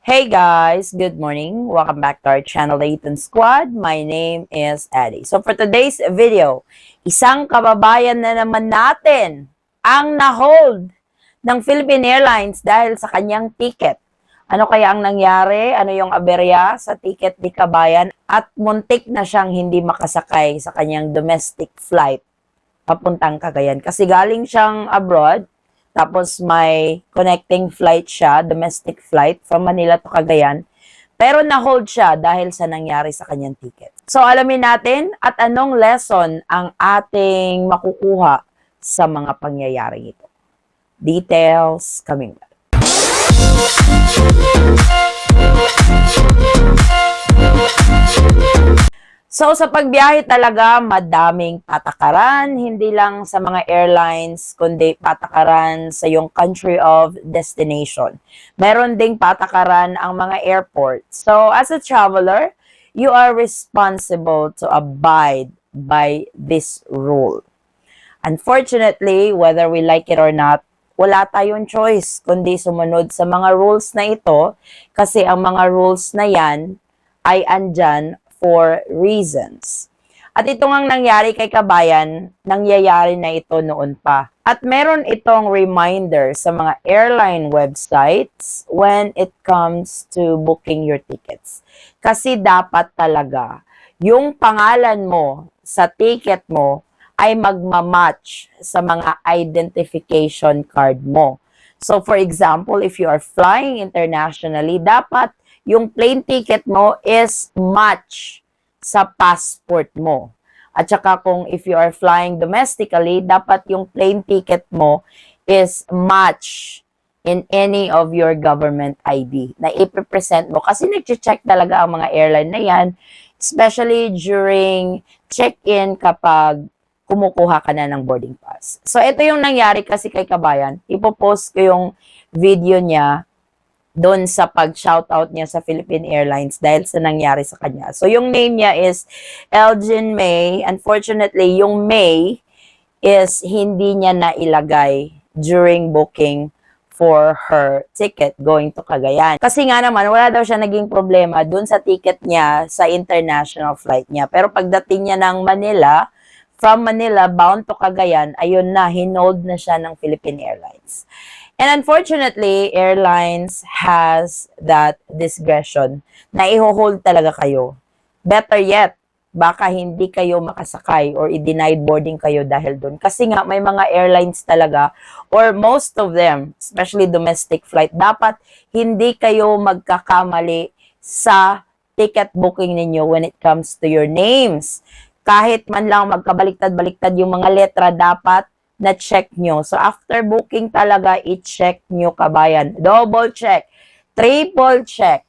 Hey guys, good morning. Welcome back to our channel, Layton Squad. My name is Eddie. So for today's video, isang kababayan na naman natin ang na-hold ng Philippine Airlines dahil sa kanyang ticket. Ano kaya ang nangyari? Ano yung aberya sa ticket ni kabayan? At muntik na siyang hindi makasakay sa kanyang domestic flight papuntang Cagayan. Kasi galing siyang abroad, tapos may connecting flight siya, domestic flight from Manila to Cagayan. Pero na-hold siya dahil sa nangyari sa kanyang ticket. So alamin natin at anong lesson ang ating makukuha sa mga pangyayari ito. Details coming back. So sa pagbiyahe talaga, madaming patakaran, hindi lang sa mga airlines, kundi patakaran sa yung country of destination. Meron ding patakaran ang mga airport. So as a traveler, you are responsible to abide by this rule. Unfortunately, whether we like it or not, wala tayong choice kundi sumunod sa mga rules na ito kasi ang mga rules na yan ay andyan for reasons. At ito ngang nangyari kay kabayan, nangyayari na ito noon pa. At meron itong reminder sa mga airline websites when it comes to booking your tickets. Kasi dapat talaga, yung pangalan mo sa ticket mo ay magmamatch sa mga identification card mo. So for example, if you are flying internationally, dapat yung plane ticket mo is match sa passport mo. At saka kung if you are flying domestically, dapat yung plane ticket mo is match in any of your government ID na ipipresent mo. Kasi nag-check talaga ang mga airline na yan, especially during check-in kapag kumukuha ka na ng boarding pass. So, ito yung nangyari kasi kay kabayan. Ipopost ko yung video niya doon sa pag-shoutout niya sa Philippine Airlines dahil sa nangyari sa kanya. So, yung name niya is Elgin May. Unfortunately, yung May is hindi niya nailagay during booking for her ticket going to Cagayan. Kasi nga naman, wala daw siya naging problema doon sa ticket niya sa international flight niya. Pero pagdating niya ng Manila, from Manila bound to Cagayan, ayun na, hinold na siya ng Philippine Airlines. And unfortunately, airlines has that discretion na i-hold talaga kayo. Better yet, baka hindi kayo makasakay or i-denied boarding kayo dahil doon. Kasi nga, may mga airlines talaga, or most of them, especially domestic flight, dapat hindi kayo magkakamali sa ticket booking ninyo when it comes to your names. Kahit man lang magkabaliktad-baliktad yung mga letra, dapat na-check nyo. So, after booking talaga, i-check nyo kabayan. Double check. Triple check.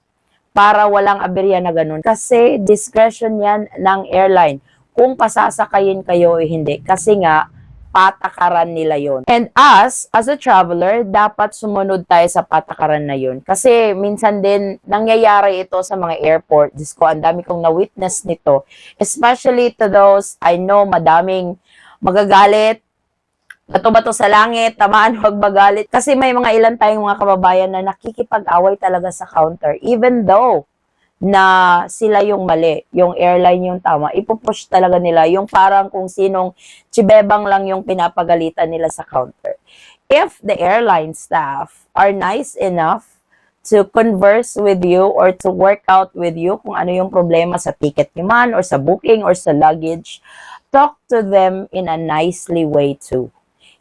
Para walang aberya na ganun. Kasi discretion yan ng airline. Kung pasasakayin kayo o hindi. Kasi nga, patakaran nila yon. And us, as a traveler, dapat sumunod tayo sa patakaran na yun. Kasi minsan din, nangyayari ito sa mga airport. Diyos ko, ang dami kong na-witness nito. Especially to those, I know, madaming magagalit, bato-bato sa langit, tamaan, huwag magalit. Kasi may mga ilan tayong mga kababayan na nakikipag-away talaga sa counter. Even though na sila yung mali, yung airline yung tama, ipupush talaga nila yung parang kung sinong chibebang lang yung pinapagalitan nila sa counter. If the airline staff are nice enough to converse with you or to work out with you kung ano yung problema sa ticket nyo man or sa booking or sa luggage, talk to them in a nicely way too.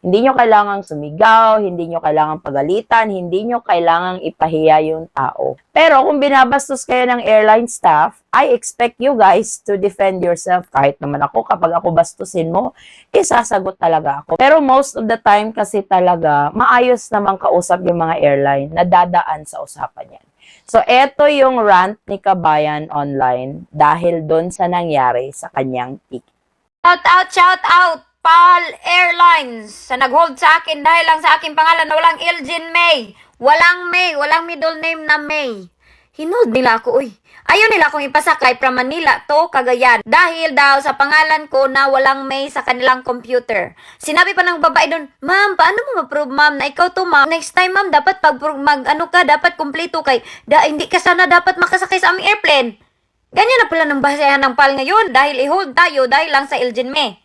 Hindi nyo kailangang sumigaw, hindi nyo kailangang pagalitan, hindi nyo kailangang ipahiya yung tao. Pero kung binabastos kayo ng airline staff, I expect you guys to defend yourself. Kahit naman ako, kapag ako bastusin mo, sasagot talaga ako. Pero most of the time kasi talaga, maayos namang kausap yung mga airline na dadaan sa usapan yan. So, eto yung rant ni Kabayan online dahil doon sa nangyari sa kanyang ticket. Shout out, PAL Airlines sa nag-hold sa akin dahil lang sa aking pangalan na walang Elgin May. Walang May, walang middle name na May. Hinold nila ako, uy. Ayaw nila akong ipasakay from Manila to Cagayan dahil daw sa pangalan ko na walang May sa kanilang computer. Sinabi pa ng babae doon, ma'am, paano mo ma-prove, ma'am, na ikaw to, ma'am? Next time, ma'am, dapat dapat kumpleto kay, hindi ka sana dapat makasakay sa aming airplane. Ganyan na pala ng basehan ng PAL ngayon dahil i-hold tayo dahil lang sa Elgin May.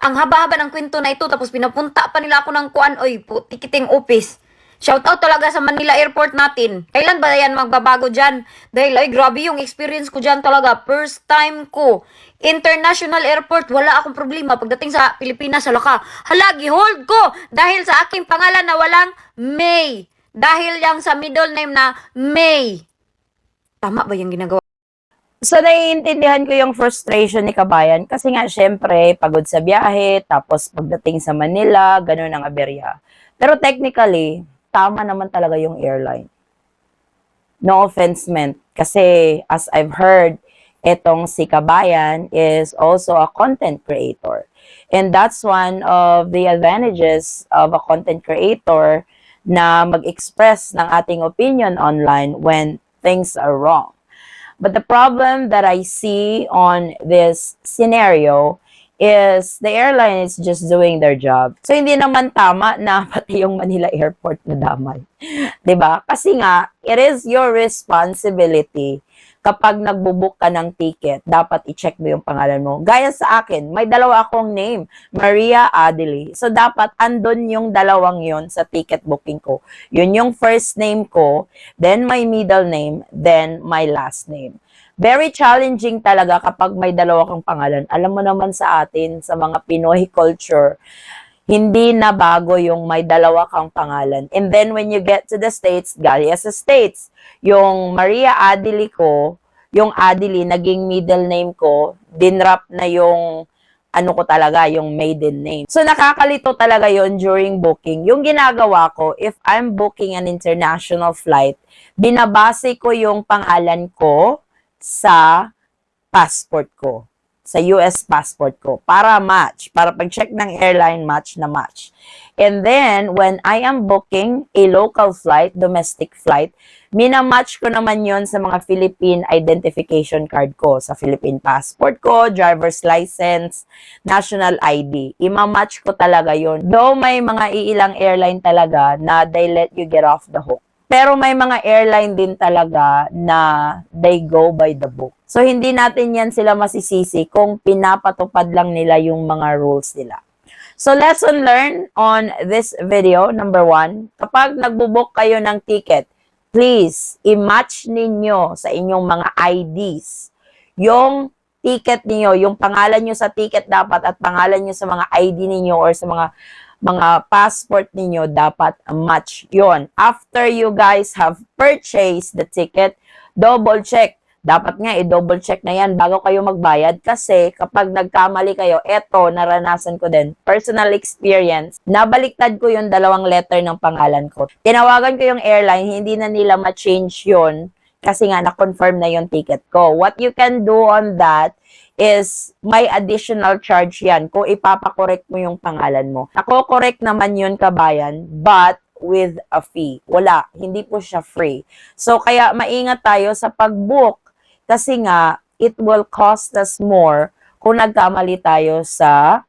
Ang haba-haba ng kwento na ito tapos pinapunta pa nila ako ng kuan, oy, tikiting office. Shoutout talaga sa Manila Airport natin. Kailan ba yan magbabago dyan? Dahil ay grabe yung experience ko dyan talaga. First time ko. International Airport, wala akong problema. Pagdating sa Pilipinas, halaka. Halagi, hold ko. Dahil sa aking pangalan na walang May. Dahil yang sa middle name na May. Tama ba yung ginagawa? So, naiintindihan ko yung frustration ni Kabayan kasi nga, syempre, pagod sa biyahe, tapos pagdating sa Manila, ganun ang aberya. Pero technically, tama naman talaga yung airline. No offense meant. Kasi, as I've heard, etong si Kabayan is also a content creator. And that's one of the advantages of a content creator na mag-express ng ating opinion online when things are wrong. But the problem that I see on this scenario is the airline is just doing their job. So, hindi naman tama na pati yung Manila Airport na damay. 'Di ba? Kasi nga, it is your responsibility kapag nagbubook ka ng ticket, dapat i-check mo yung pangalan mo. Gaya sa akin, may dalawa akong name, Maria Adeli. So, dapat andun yung dalawang yon sa ticket booking ko. Yun yung first name ko, then my middle name, then my last name. Very challenging talaga kapag may dalawa kang pangalan. Alam mo naman sa atin, sa mga Pinoy culture, hindi na bago yung may dalawa kang pangalan. And then when you get to the States, gaya sa States, yung Maria Adeli ko, yung Adeli, naging middle name ko, dinrap na yung ano ko talaga, yung maiden name. So, nakakalito talaga yon during booking. Yung ginagawa ko, if I'm booking an international flight, binabase ko yung pangalan ko sa passport ko, sa US passport ko, para match, para pag-check ng airline, match na match. And then, when I am booking a local flight, domestic flight, minamatch ko naman yon sa mga Philippine identification card ko, sa Philippine passport ko, driver's license, national ID. Imamatch ko talaga yon. Though may mga iilang airline talaga na they let you get off the hook. Pero may mga airline din talaga na they go by the book. So, hindi natin yan sila masisisi kung pinapatupad lang nila yung mga rules nila. So, lesson learned on this video, number 1, kapag nagbubook kayo ng ticket, please, i-match ninyo sa inyong mga IDs. Yung ticket niyo, yung pangalan nyo sa ticket dapat at pangalan nyo sa mga ID ninyo or sa mga passport ninyo, dapat match yon. After you guys have purchased the ticket, double check. Dapat nga i-double check na yan bago kayo magbayad kasi kapag nagkamali kayo, eto, naranasan ko din, personal experience, nabaliktad ko yung dalawang letter ng pangalan ko. Tinawagan ko yung airline, hindi na nila ma-change yon kasi nga na-confirm na yung ticket ko. What you can do on that is may additional charge yan kung ipapakorek mo yung pangalan mo. Nako-correct naman yun, Kabayan, but with a fee. Wala, hindi po siya free. So, kaya maingat tayo sa pag-book kasi nga, it will cost us more kung nagkamali tayo sa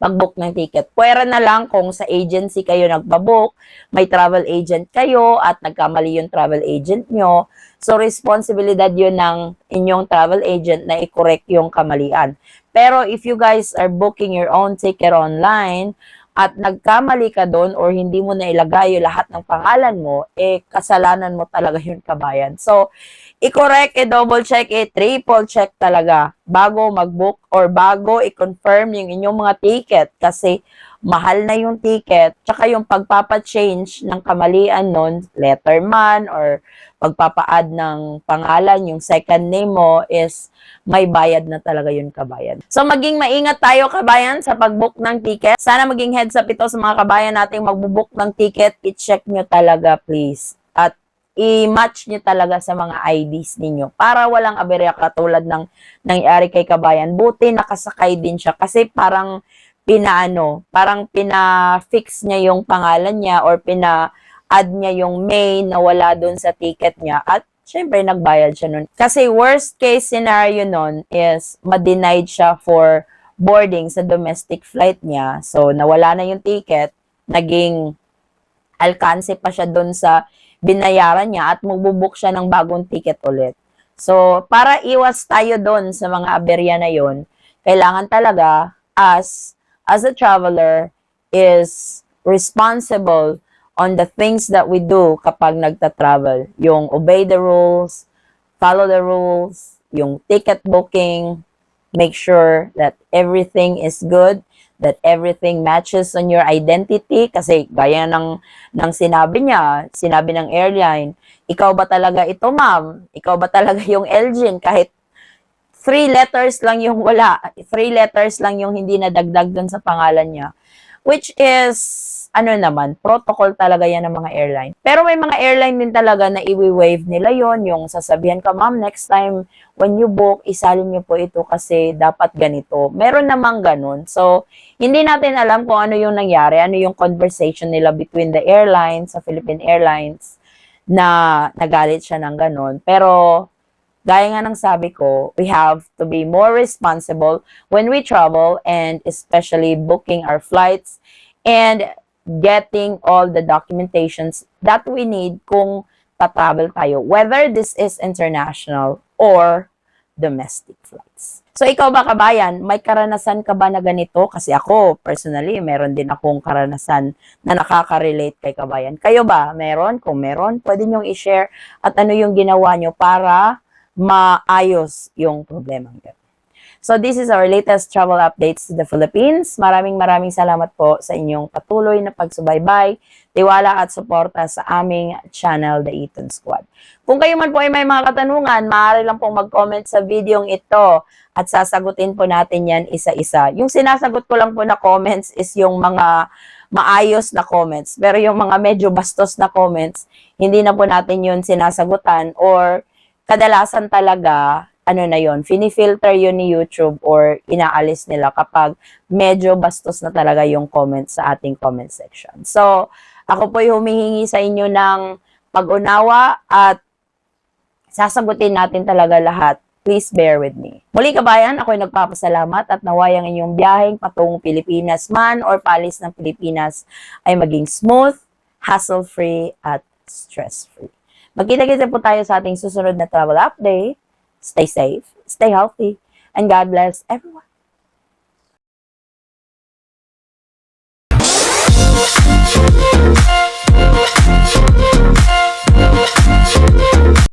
pag-book ng ticket. Pwera na lang kung sa agency kayo nagpa-book, may travel agent kayo at nagkamali yung travel agent nyo. So, responsibilidad yun ng inyong travel agent na i-correct yung kamalian. Pero if you guys are booking your own ticket online at nagkamali ka doon or hindi mo na ilagay yung lahat ng pangalan mo, kasalanan mo talaga yun, Kabayan. So, i-correct, i-double check, i-triple check talaga bago mag-book or bago i-confirm yung inyong mga ticket kasi mahal na yung ticket, tsaka yung pagpapa-change ng kamalian nun, letter man or pagpapa-add ng pangalan, yung second name mo is may bayad na talaga yun, Kabayan. So, maging maingat tayo, Kabayan, sa pag-book ng ticket. Sana maging heads up ito sa mga kabayan nating magbubook ng ticket. I-check nyo talaga, please. At i-match nyo talaga sa mga IDs ninyo para walang aberya katulad ng nangyari kay Kabayan. Buti nakasakay din siya kasi parang parang pina-fix niya yung pangalan niya or add niya yung May na wala doon sa ticket niya at syempre nagbayad siya nun. Kasi worst case scenario nun is ma-denied siya for boarding sa domestic flight niya. So nawala na yung ticket, naging alkanse pa siya doon sa binayaran niya at magbubook siya ng bagong ticket ulit. So, para iwas tayo doon sa mga aberya na yon, kailangan talaga as a traveler is responsible on the things that we do kapag nagta-travel. Yung obey the rules, follow the rules, yung ticket booking, make sure that everything is good, that everything matches on your identity kasi gaya ng sinabi ng airline, ikaw ba talaga ito, ma'am? Ikaw ba talaga yung Elgin? Kahit 3 letters lang yung wala, 3 letters lang yung hindi nadagdag dun sa pangalan niya. Which is, protocol talaga yan ng mga airline. Pero may mga airline din talaga na i-waive nila yon, yung sasabihan ka, ma'am, next time when you book, isalin niyo po ito kasi dapat ganito. Meron namang ganun. So, hindi natin alam kung ano yung nangyari, ano yung conversation nila between the airlines, sa Philippine Airlines, na nagalit siya ng ganun. Pero, gaya nga ng sabi ko, we have to be more responsible when we travel and especially booking our flights and getting all the documentations that we need kung tatravel tayo, whether this is international or domestic flights. So, ikaw ba, kabayan, may karanasan ka ba na ganito? Kasi ako, personally, meron din akong karanasan na nakaka-relate kay kabayan. Kayo ba? Meron? Kung meron, pwede nyong i-share at ano yung ginawa nyo para maayos yung problema. So, this is our latest travel updates to the Philippines. Maraming salamat po sa inyong patuloy na pagsubaybay, tiwala at suporta sa aming channel, The Eton Squad. Kung kayo man po ay may mga katanungan, maaari lang pong mag-comment sa videong ito at sasagutin po natin yan isa-isa. Yung sinasagot ko lang po na comments is yung mga maayos na comments. Pero yung mga medyo bastos na comments, hindi na po natin yun sinasagutan or kadalasan talaga finifilter yun ni YouTube or inaalis nila kapag medyo bastos na talaga yung comments sa ating comment section. So, ako po humihingi sa inyo ng pag-unawa at sasagutin natin talaga lahat. Please bear with me. Muli kabayan, ako'y nagpapasalamat at naway ang inyong biyaheng patungong Pilipinas man or palis ng Pilipinas ay maging smooth, hassle-free at stress-free. Magkita-kita po tayo sa ating susunod na travel update. Stay safe, stay healthy, and God bless everyone.